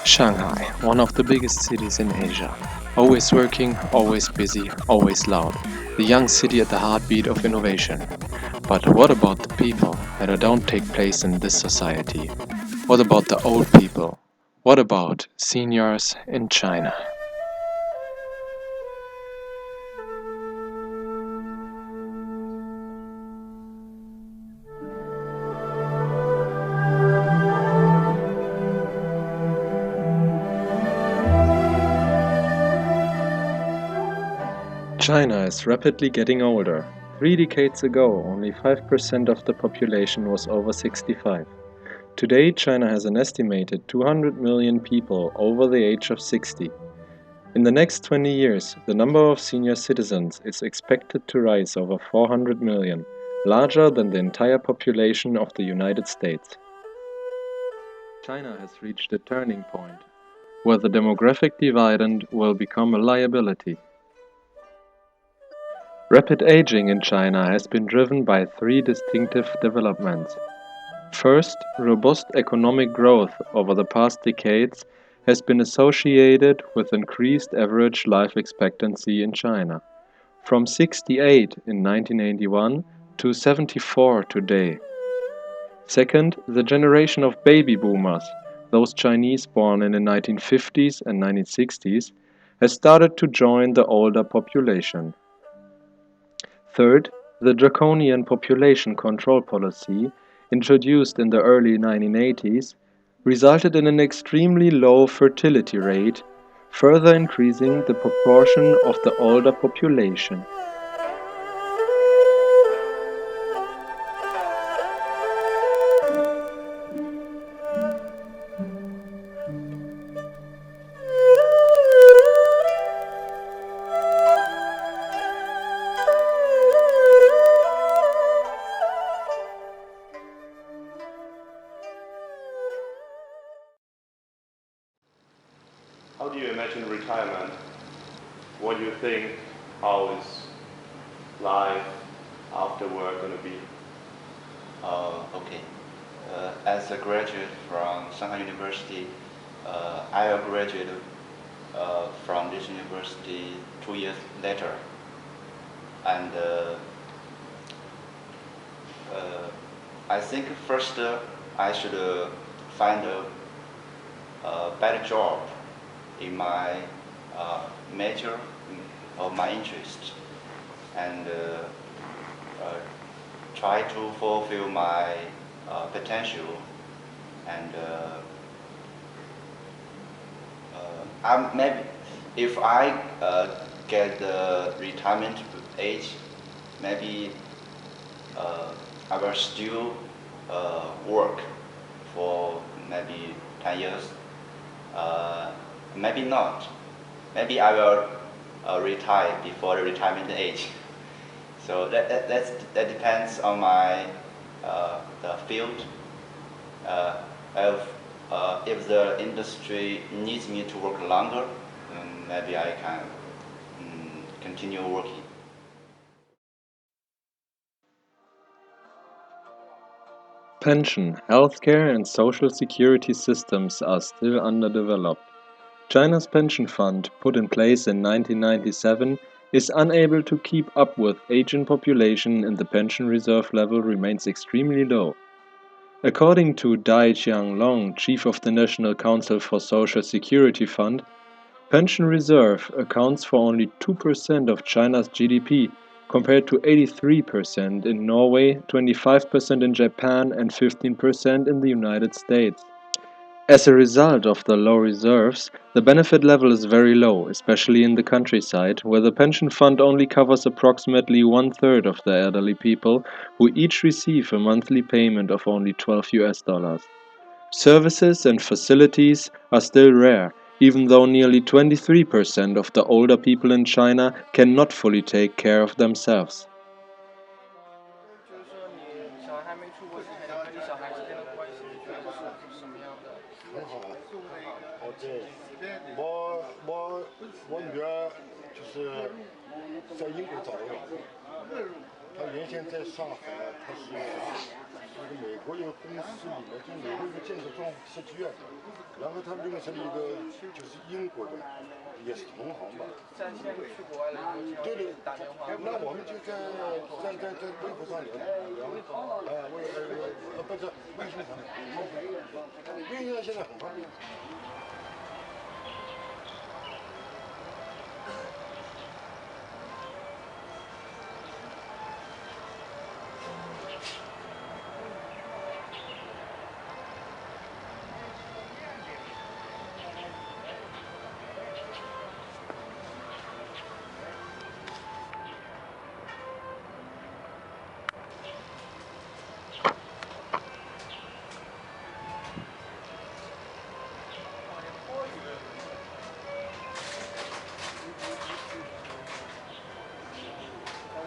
Shanghai, one of the biggest cities in Asia. Always working, always busy, always loud. The young city at the heartbeat of innovation. But what about the people that don't take place in this society? What about the old people? What about seniors in China? China is rapidly getting older. 3 decades ago, only 5% of the population was over 65. Today, China has an estimated 200 million people over the age of 60. In the next 20 years, the number of senior citizens is expected to rise over 400 million, larger than the entire population of the United States. China has reached a turning point, where the demographic dividend will become a liability. Rapid aging in China has been driven by three distinctive developments. First, robust economic growth over the past decades has been associated with increased average life expectancy in China, from 68 in 1981 to 74 today. Second, the generation of baby boomers, those Chinese born in the 1950s and 1960s, has started to join the older population. Third, the draconian population control policy, introduced in the early 1980s, resulted in an extremely low fertility rate, further increasing the proportion of the older population. How do you imagine retirement? What do you think? How is life after work going to be? Okay. As a graduate from Shanghai University, I will graduate from this university 2 years later. And I think first I should find a better job in my major of my interest, and try to fulfill my potential. And maybe if I get the retirement age, maybe I will still work for maybe 10 years. Maybe not. Maybe I will retire before the retirement age. So that depends on my the field. If the industry needs me to work longer, then maybe I can continue working. Pension, healthcare, and social security systems are still underdeveloped. China's pension fund, put in place in 1997, is unable to keep up with aging population, and the pension reserve level remains extremely low. According to Dai Jianlong, chief of the National Council for Social Security Fund, pension reserve accounts for only 2% of China's GDP, compared to 83% in Norway, 25% in Japan, and 15% in the United States. As a result of the low reserves, the benefit level is very low, especially in the countryside, where the pension fund only covers approximately one-third of the elderly people, who each receive a monthly payment of only $12. Services and facilities are still rare, even though nearly 23% of the older people in China cannot fully take care of themselves.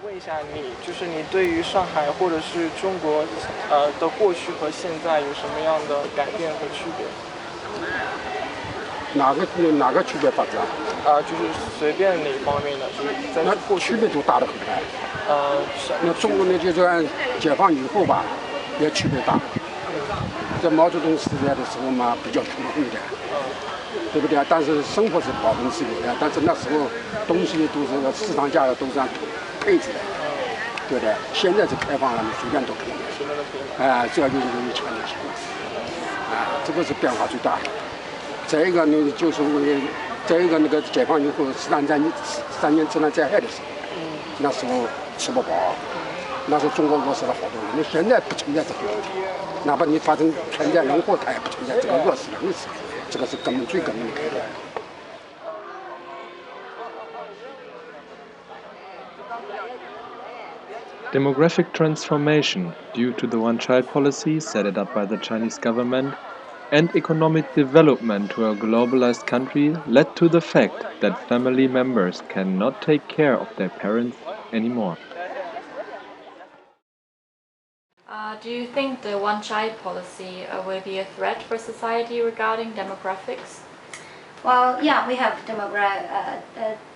问一下你，就是你对于上海或者是中国的过去和现在有什么样的改变和区别？哪个区别法子啊？就是随便哪方面的，就是在那过去区别都大得很开。那是中国呢，就是按解放以后吧，也区别大。在毛泽东时代的时候嘛，比较通风一点，对不对啊？但是生活是保证是有的，但是那时候东西都是市场价格都是按配置的，对不对？现在是开放了，你随便都可以买，这就是有钱就行了，这个是变化最大的。再一个呢，就是再一个那个解放以后，3年自然灾害的时候，那时候吃不饱，那时候中国饿死了好多人。那现在不存在这个问题，哪怕你发生天灾人祸，它也不存在这个饿死人的事，这个是最根本的改变。Demographic transformation due to the one-child policy set up by the Chinese government and economic development to a globalized country led to the fact that family members cannot take care of their parents anymore. Do you think the one-child policy will be a threat for society regarding demographics? Well, yeah, we have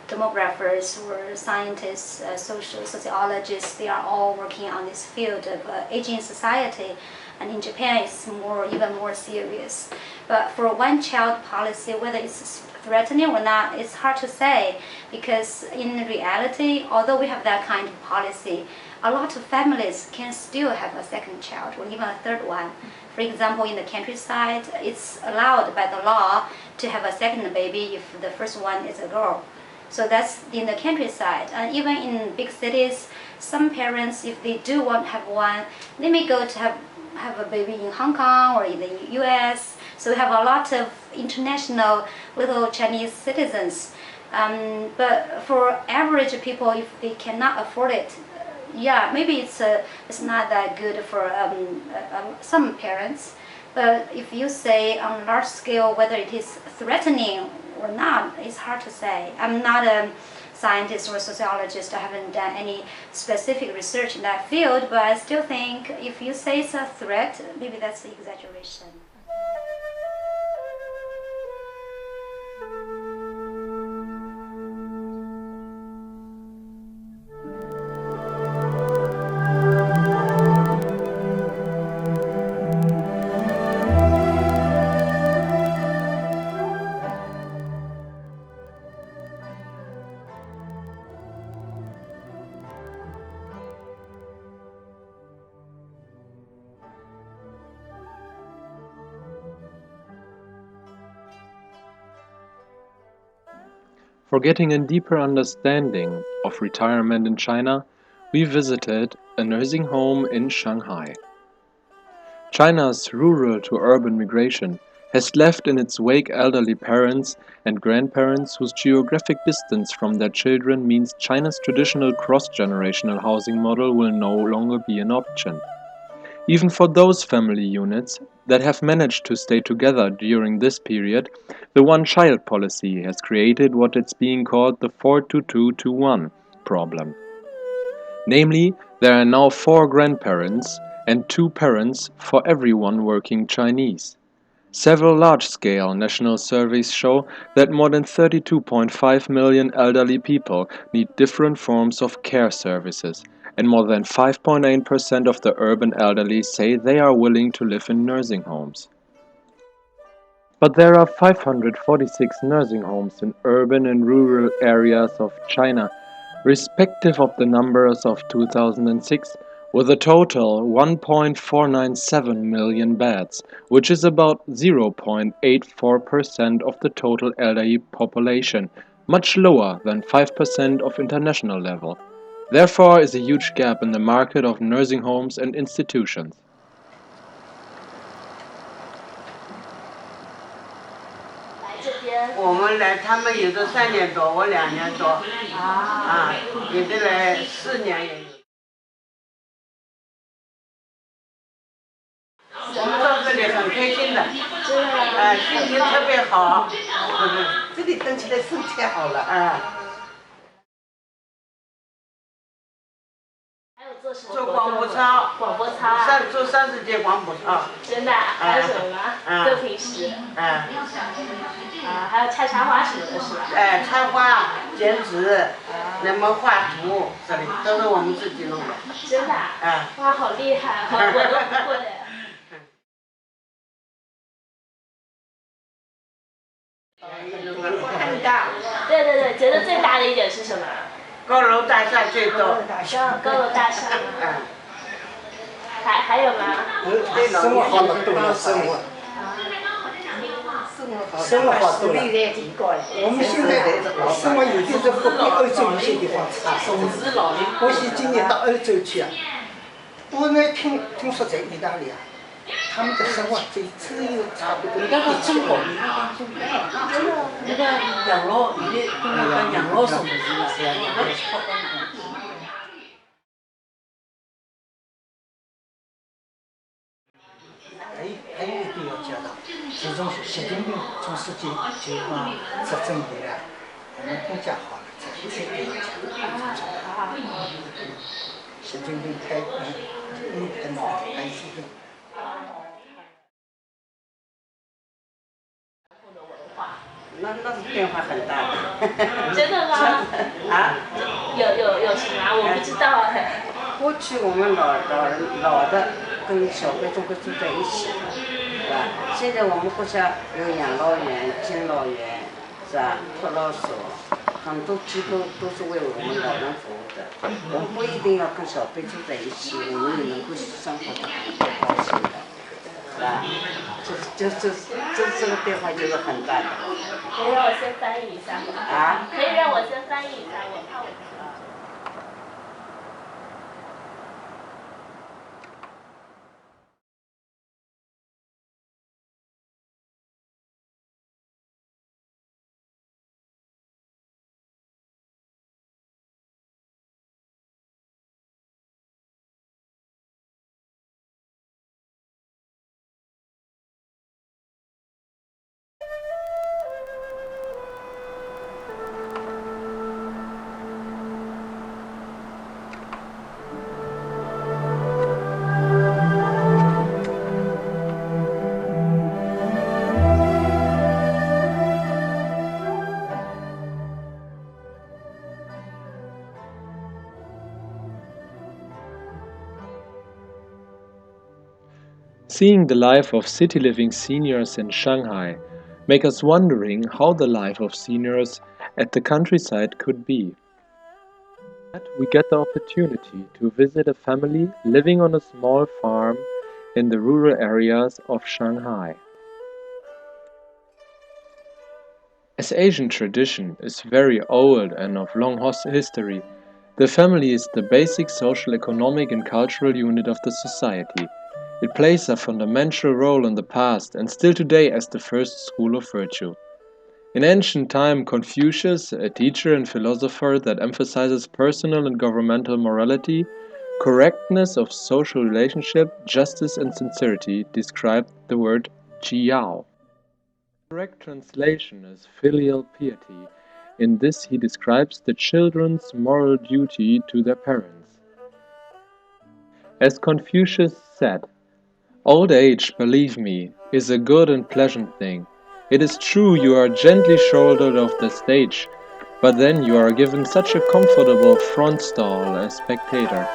demographers or scientists, sociologists. They are all working on this field of aging society, and in Japan it's even more serious. But for one-child policy, whether it's threatening or not, it's hard to say, because in reality, although we have that kind of policy, a lot of families can still have a second child or even a third one. For example, in the countryside, it's allowed by the law to have a second baby if the first one is a girl. So that's in the countryside. And even in big cities, some parents, if they do want to have one, they may go to have a baby in Hong Kong or in the US. So we have a lot of international little Chinese citizens. But for average people, if they cannot afford it, yeah, maybe it's not that good for some parents. But if you say on large scale whether it is threatening or not, it's hard to say. I'm not a scientist or a sociologist. I haven't done any specific research in that field, but I still think if you say it's a threat, maybe that's an exaggeration. For getting a deeper understanding of retirement in China, we visited a nursing home in Shanghai. China's rural to urban migration has left in its wake elderly parents and grandparents whose geographic distance from their children means China's traditional cross-generational housing model will no longer be an option. Even for those family units that have managed to stay together during this period, the one-child policy has created what is being called the 4-2-2-1 problem. Namely, there are now 4 grandparents and 2 parents for everyone working Chinese. Several large-scale national surveys show that more than 32.5 million elderly people need different forms of care services, and more than 5.8% of the urban elderly say they are willing to live in nursing homes. But there are 546 nursing homes in urban and rural areas of China, respective of the numbers of 2006, with a total 1.497 million beds, which is about 0.84% of the total elderly population, much lower than 5% of international level. Therefore is a huge gap in the market of nursing homes and institutions.我们来，他们有的3年多，我2年多，有的来4年也有。我们到这里很开心的，心情特别好，这里等起来身体好了做广播操，做30节广播操。真的？还有什么吗？就平时。还有插花什么的是吧？插花、剪纸，那么画图，这里都是我们自己弄的。真的？哇，好厉害，我都不会。很大。对，觉得最大的一点是什么？高楼大厦最多。高楼大厦。还有吗？生活好了多了，生活好多了。我们现在生活有的是不比欧洲有些地方差。我是今年到欧洲去啊，我呢听说在意大利啊，他们的生活只有差不多。那个中国，那个养老，养老什么的。还有一点要讲到，自从习近平总书记就执政以来，我们更加好了，这一点要讲。习近平很习近。那是变化很大的。真的吗？有什么？我不知道哎。过去我们老的跟小辈都会住在一起的，是吧？现在我们国家有养老院、敬老院，是吧？托老所，很多机构都是为我们老人服务的。我们不一定要跟小辈住在一起，我们也能够生活得很高兴的，是吧？这个变化就是很大的。可以让我先翻译一下吗？可以让我先翻译一下，我怕我不知道。Seeing the life of city-living seniors in Shanghai make us wondering how the life of seniors at the countryside could be. We get the opportunity to visit a family living on a small farm in the rural areas of Shanghai. As Asian tradition is very old and of long history, the family is the basic social, economic and cultural unit of the society. It plays a fundamental role in the past and still today as the first school of virtue. In ancient time, Confucius, a teacher and philosopher that emphasizes personal and governmental morality, correctness of social relationship, justice and sincerity described the word jiao. The correct translation is filial piety. In this he describes the children's moral duty to their parents. As Confucius said, "Old age, believe me, is a good and pleasant thing. It is true you are gently shouldered off the stage, but then you are given such a comfortable front stall as spectator."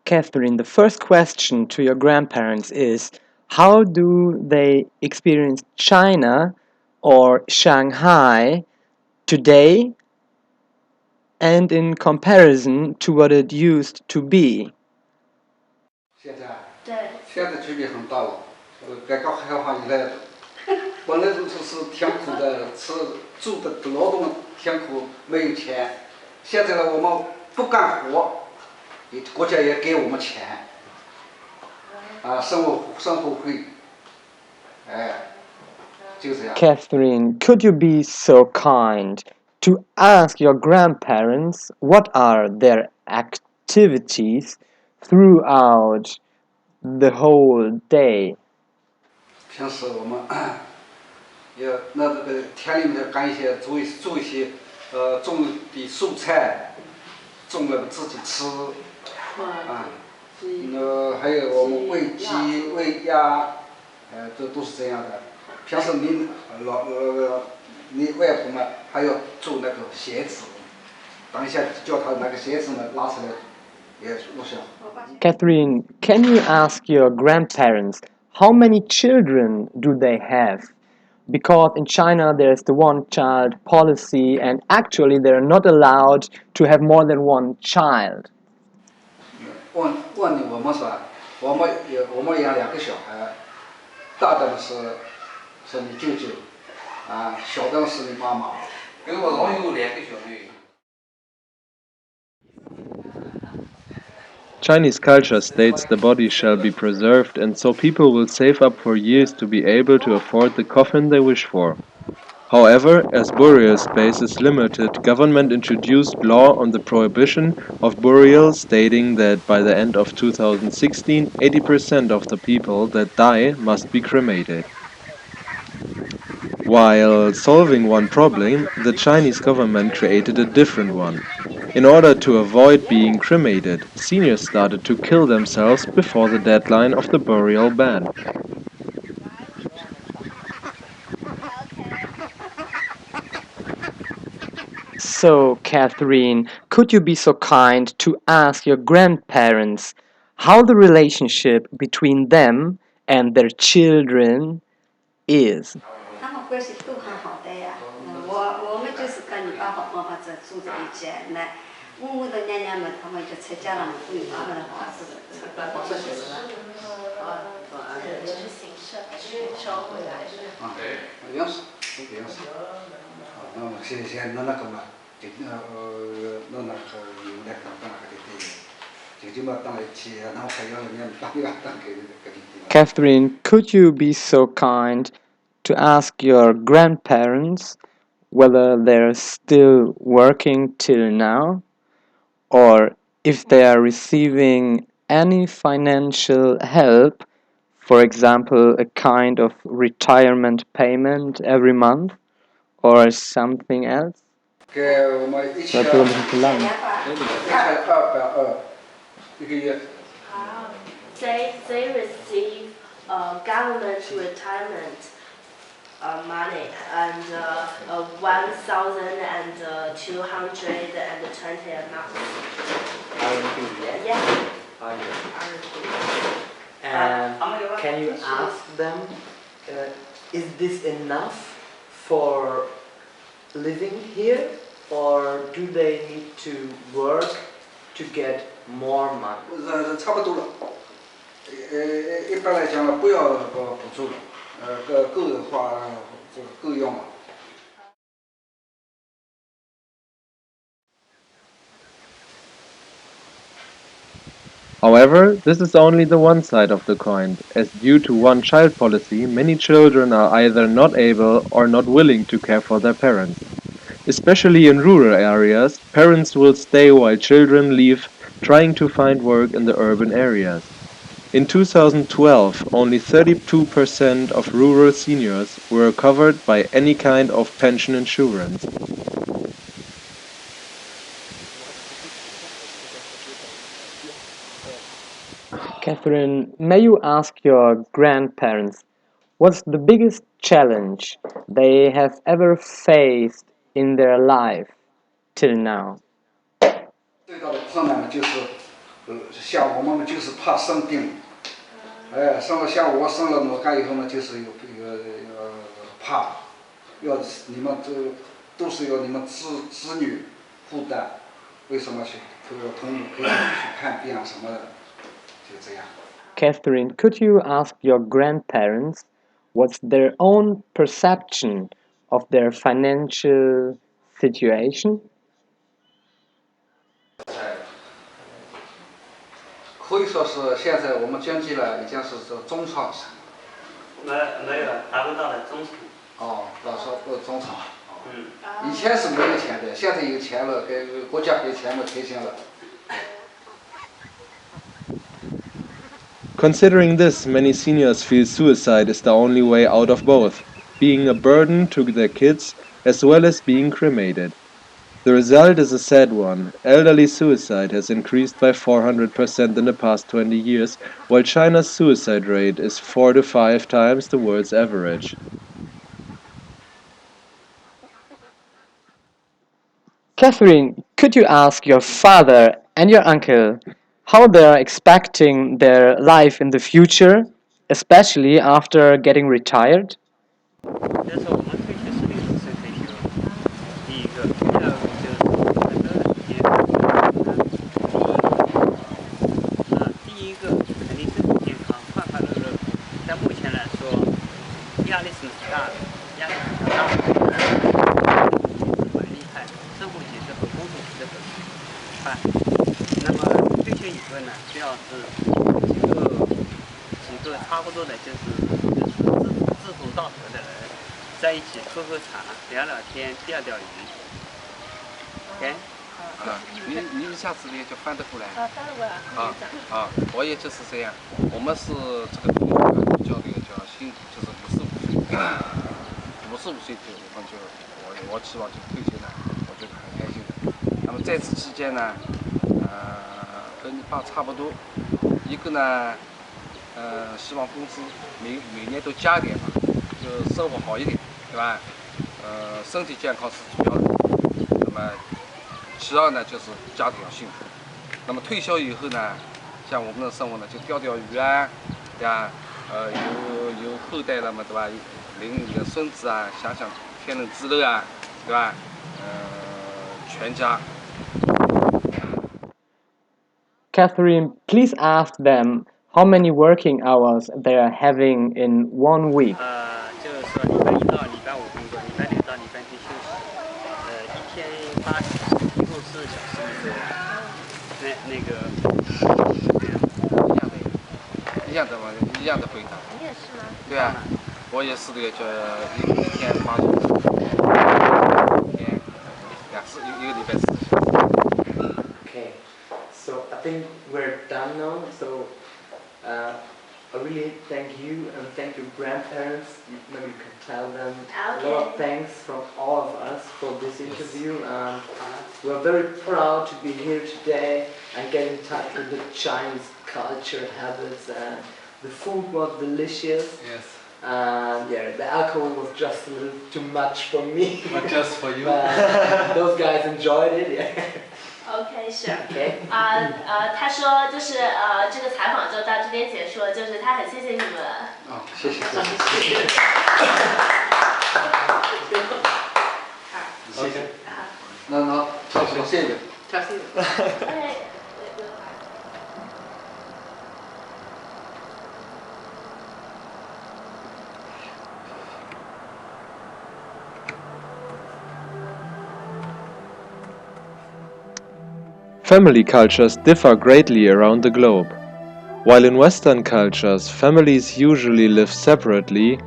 Catherine, the first question to your grandparents is, how do they experience China or Shanghai today and in comparison to what it used to be? 现在，对，现在区别很大了。改革开放以来，本来就是挺苦的，住的劳动挺苦，没有钱。现在呢，我们不干活，国家也给我们钱，生活费，就这样。 Catherine, could you be so kind to ask your grandparents what are their activities throughout the whole day? 平时我们也那这个田里面干一些做一些种的蔬菜，种了自己吃，还有我们喂鸡喂鸭，这都是这样的。平时你外婆们还要做那个鞋子，等一下叫她那个鞋子呢拉出来也录像。 Catherine, can you ask your grandparents how many children do they have? Because in China there's the one-child policy and actually they're not allowed to have more than one child. 问你我们说，我们养2个小孩，大的是你舅舅，小的是你妈妈。跟我老有2个小妹。 Chinese culture states the body shall be preserved, and so people will save up for years to be able to afford the coffin they wish for. However, as burial space is limited, government introduced law on the prohibition of burial, stating that by the end of 2016, 80% of the people that die must be cremated. While solving one problem, the Chinese government created a different one. In order to avoid being cremated, seniors started to kill themselves before the deadline of the burial ban. So, Catherine, could you be so kind to ask your grandparents how the relationship between them and their children is? 他们关系都很好的呀。我们就是跟你爸爸妈妈在住在一起，那我的娘娘们他们就参加了都有他们的房子。只是形式，收回来是。一样是，都一样是。那么现在那个嘛，就那个有那个当那个的，就嘛当一起，然后还要人家当给。Catherine, could you be so kind to ask your grandparents whether they're still working till now, or if they are receiving any financial help, for example, a kind of retirement payment every month, or something else? 给我们一起200一个月。 They receive government retirement money and 1,220 a month. Yeah. And can you ask them, is this enough for living here, or do they need to work to get more money? 差不多了。一般来讲不要补助了，够的话够用了。However, this is only the one side of the coin, as due to one-child policy, many children are either not able or not willing to care for their parents. Especially in rural areas, parents will stay while children leave, trying to find work in the urban areas. In 2012, only 32% of rural seniors were covered by any kind of pension insurance. Catherine, may you ask your grandparents what's the biggest challenge they have ever faced in their life till now? 最大的困难就是，像我们就是怕生病，生了像我生了我干以后呢，就是有怕，要你们都是要你们子女负担，为什么去同意陪你去看病啊什么的，就这样。Catherine, could you ask your grandparents what's their own perception of their financial situation? 可以说是现在我们经济呢已经是中创产。没有，达不到了中产。哦，到时候中产。以前是没有钱的，现在有钱了，给国家给钱了，开心了。Considering this, many seniors feel suicide is the only way out of both, being a burden to their kids as well as being cremated. The result is a sad one. Elderly suicide has increased by 400% in the past 20 years, while China's suicide rate is 4 to 5 times the world's average. Catherine, could you ask your father and your uncle how they are expecting their life in the future, especially after getting retired? 就是我们退休是60岁退休，第一个，第二个第一个肯定身体健康，快快乐乐。在目前来说，压力是大的，压力比较大的，很厉害，生活节奏和工作节奏很快。那么退休以后呢，主要是几个差不多的，就是志同道合的人，在一起喝喝茶、聊聊天、钓钓鱼。OK。你一下子也就翻得过来。翻得过来。我也就是这样。我们是这个同学叫新，就是55岁我期望就退休了，我觉得很开心的。那么在此期间呢，跟你爸差不多，一个呢，希望工资每年都加点吧，就生活好一点，对吧？身体健康是主要的。那么，其二呢就是家庭要幸福。那么退休以后呢，像我们的生活呢，就钓钓鱼啊，对吧？有后代了嘛，对吧？领你的孙子啊，享天伦之乐啊，对吧？全家。Catherine, please ask them how many working hours they are having in 1 week. 就是说礼拜1到礼拜5工作，礼拜6到礼拜天休息。一天8小时，一共40小时一周。一样的回答。你也是吗？对啊，我也是的，就一天8小时，一天一个礼拜40小时。Okay, so I think we're done now. So I really thank you and thank your grandparents. Maybe you can tell them a lot of thanks from all of us for this interview. We're very proud to be here today and get in touch with the Chinese culture, habits, and the food was delicious. Yes. And yeah, the alcohol was just a little too much for me. But just for you. But those guys enjoyed it. Yeah. OK， 是。OK。他说就是这个采访就到这边结束了，就是他很谢谢你们。谢谢。谢谢。那跳小线的。跳线的。Family cultures differ greatly around the globe. While in Western cultures families usually live separately,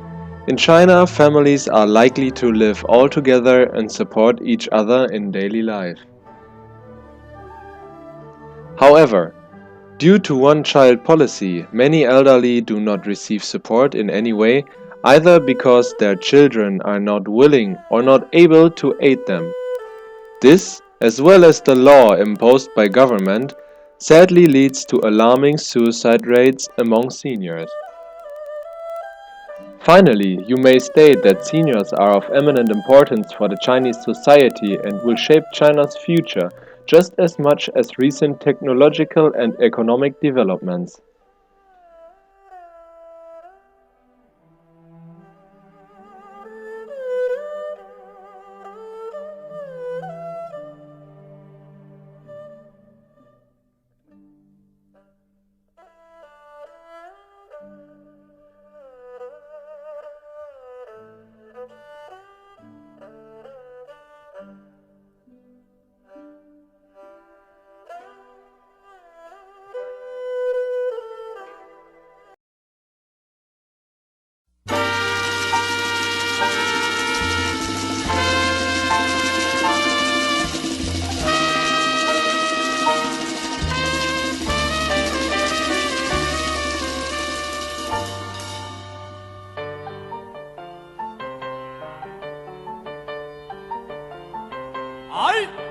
in China families are likely to live all together and support each other in daily life. However, due to one-child policy, many elderly do not receive support in any way, either because their children are not willing or not able to aid them. This, as well as the law imposed by government, sadly leads to alarming suicide rates among seniors. Finally, you may state that seniors are of eminent importance for the Chinese society and will shape China's future just as much as recent technological and economic developments. I